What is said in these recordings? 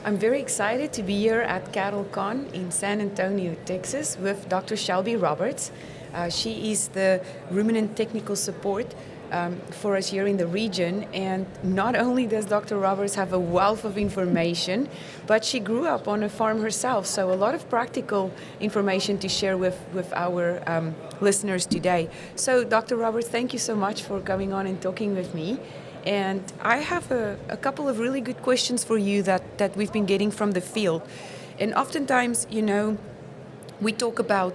I'm very excited to be here at CattleCon in San Antonio, Texas, with Dr. Shelby Roberts. She is the ruminant technical support for us here in the region. And not only does Dr. Roberts have a wealth of information, but she grew up on a farm herself. So a lot of practical information to share with our listeners today. So Dr. Roberts, thank you so much for coming on and talking with me. And I have a couple of really good questions for you that we've been getting from the field. And oftentimes, we talk about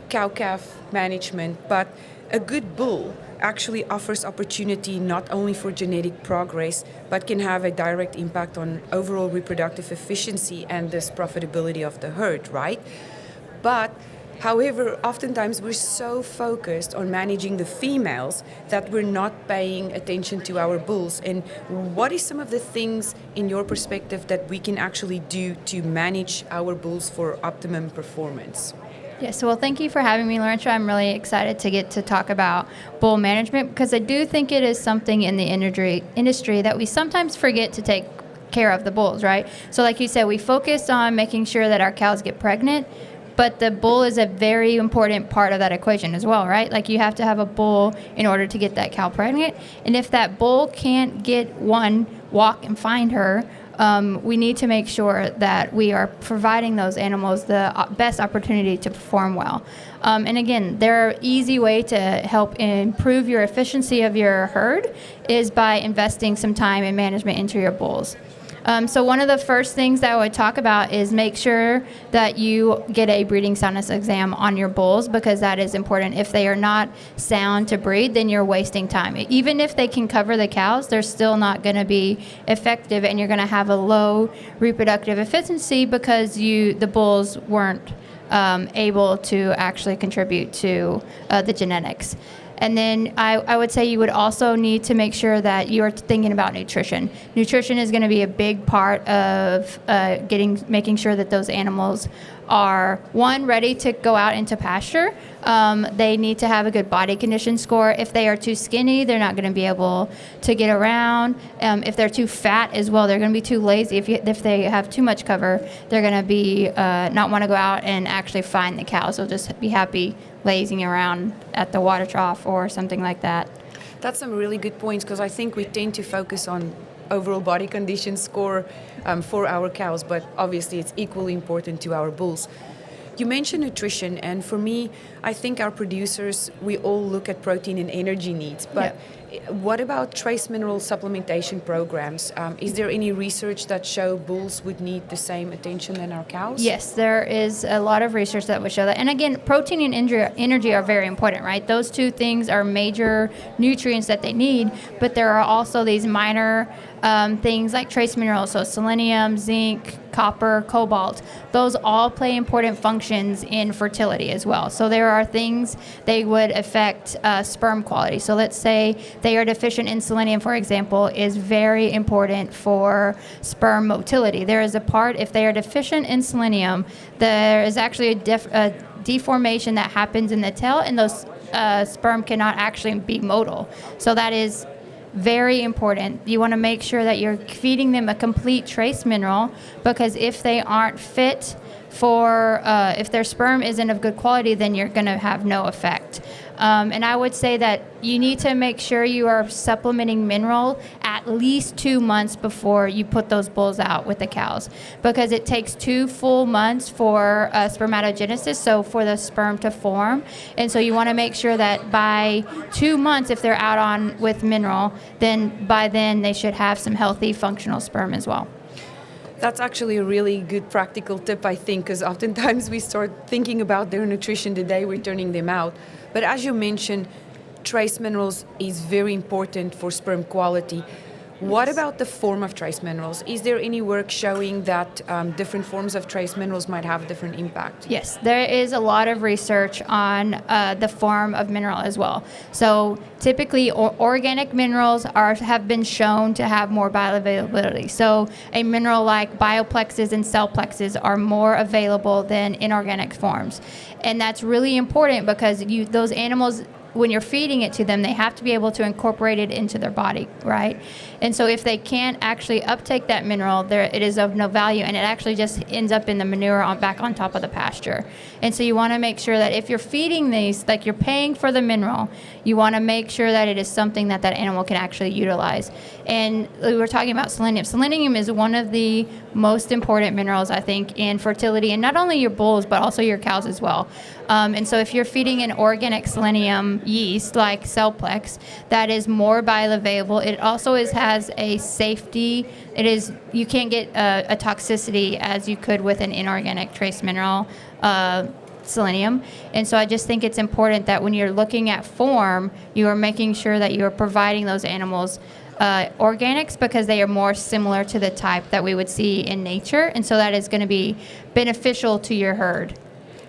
cow-calf management, but a good bull actually offers opportunity not only for genetic progress, but can have a direct impact on overall reproductive efficiency and thus profitability of the herd, right? But however, oftentimes we're so focused on managing the females that we're not paying attention to our bulls. And what is some of the things in your perspective that we can actually do to manage our bulls for optimum performance? Yes, well, thank you for having me, Laurentia. I'm really excited to get to talk about bull management because I do think it is something in the industry that we sometimes forget to take care of the bulls, right? So like you said, we focus on making sure that our cows get pregnant, but the bull is a very important part of that equation as well, right? Like you have to have a bull in order to get that cow pregnant. And if that bull can't walk and find her, we need to make sure that we are providing those animals the best opportunity to perform well. And again, there are easy way to help improve your efficiency of your herd is by investing some time and management into your bulls. So one of the first things that I would talk about is make sure that you get a breeding soundness exam on your bulls because that is important. If they are not sound to breed, then you're wasting time. Even if they can cover the cows, they're still not going to be effective and you're going to have a low reproductive efficiency because the bulls weren't able to actually contribute to the genetics. And then I would say you would also need to make sure that you are thinking about nutrition. Nutrition is going to be a big part of making sure that those animals are, one, ready to go out into pasture. They need to have a good body condition score. If they are too skinny, they're not going to be able to get around. If they're too fat as well, they're going to be too lazy. If they have too much cover, they're going to be not want to go out and actually find the cows. They'll just be happy lazing around at the water trough or something like that. That's some really good points because I think we tend to focus on overall body condition score for our cows, but obviously it's equally important to our bulls. You mentioned nutrition, and for me, I think our producers, we all look at protein and energy needs, but what about trace mineral supplementation programs? Is there any research that show bulls would need the same attention than our cows? Yes, there is a lot of research that would show that. And again, protein and energy are very important, right? Those two things are major nutrients that they need, but there are also these minor things like trace minerals, so selenium, zinc, copper, cobalt. Those all play important functions in fertility as well. So there are things they would affect sperm quality. So let's say they are deficient in selenium, for example, is very important for sperm motility. There is a part, if they are deficient in selenium, there is actually a deformation that happens in the tail, and those sperm cannot actually be motile. So that is very important. You want to make sure that you're feeding them a complete trace mineral because if they aren't fit for, if their sperm isn't of good quality, then you're going to have no effect. And I would say that you need to make sure you are supplementing mineral at least 2 months before you put those bulls out with the cows because it takes 2 full months for spermatogenesis, so for the sperm to form. And so you want to make sure that by 2 months, if they're out on with mineral, then by then they should have some healthy functional sperm as well. That's actually a really good practical tip, I think, because oftentimes we start thinking about their nutrition the day we're turning them out. But as you mentioned, trace minerals is very important for sperm quality. What about the form of trace minerals? Is there any work showing that different forms of trace minerals might have a different impact? Yes, there is a lot of research on the form of mineral as well. So typically organic minerals have been shown to have more bioavailability. So a mineral like bioplexes and cell plexes are more available than inorganic forms. And that's really important because those animals when you're feeding it to them, they have to be able to incorporate it into their body, right? And so if they can't actually uptake that mineral, it is of no value, and it actually just ends up in the manure back on top of the pasture. And so you want to make sure that if you're feeding these, like you're paying for the mineral, you want to make sure that it is something that animal can actually utilize. And we were talking about selenium. Selenium is one of the most important minerals, I think, in fertility, and not only your bulls, but also your cows as well. And so if you're feeding an organic selenium yeast like Celplex, that is more bioavailable. It also has a safety. You can't get a toxicity as you could with an inorganic trace mineral selenium. And so I just think it's important that when you're looking at form, you are making sure that you are providing those animals organics, because they are more similar to the type that we would see in nature, and so that is going to be beneficial to your herd.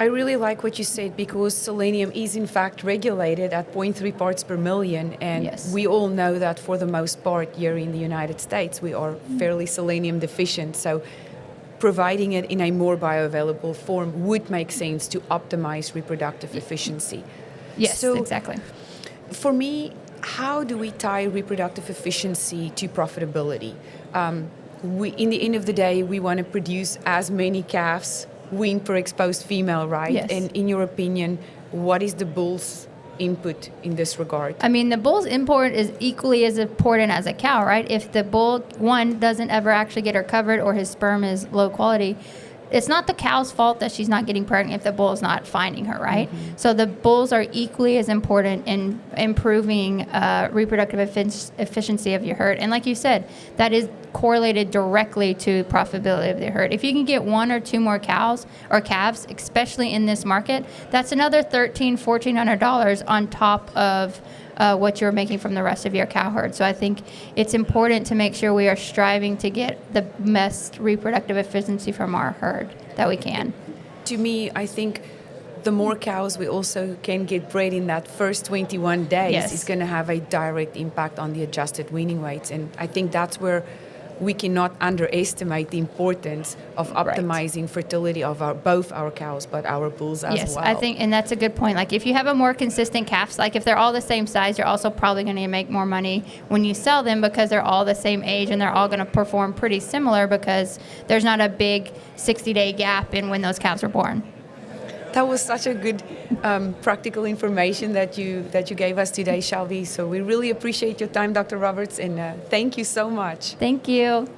I really like what you said, because selenium is in fact regulated at 0.3 parts per million, and Yes. we all know that for the most part here in the United States we are fairly selenium deficient, so providing it in a more bioavailable form would make sense to optimize reproductive efficiency. Yes, So, exactly. For me, how do we tie reproductive efficiency to profitability? In the end of the day, we want to produce as many calves weaned per exposed female, right? Yes. And in your opinion, what is the bull's input in this regard? I mean, the bull's import is equally as important as a cow, right? If the bull, one, doesn't ever actually get her covered, or his sperm is low quality, it's not the cow's fault that she's not getting pregnant if the bull is not finding her, right? Mm-hmm. So the bulls are equally as important in improving reproductive efficiency of your herd. And like you said, that is correlated directly to profitability of the herd. If you can get one or two more cows or calves, especially in this market, that's another $1,400 on top of what you're making from the rest of your cow herd. So I think it's important to make sure we are striving to get the best reproductive efficiency from our herd that we can. To me, I think the more cows we also can get bred in that first 21 days Yes. is going to have a direct impact on the adjusted weaning weights. And I think that's where we cannot underestimate the importance of optimizing fertility of both our cows, but our bulls as yes, well. I think, and that's a good point. Like if you have a more consistent calves, like if they're all the same size, you're also probably going to make more money when you sell them, because they're all the same age and they're all going to perform pretty similar, because there's not a big 60-day gap in when those calves are born. That was such a good practical information that you gave us today, Shelby. So we really appreciate your time, Dr. Roberts, and thank you so much. Thank you.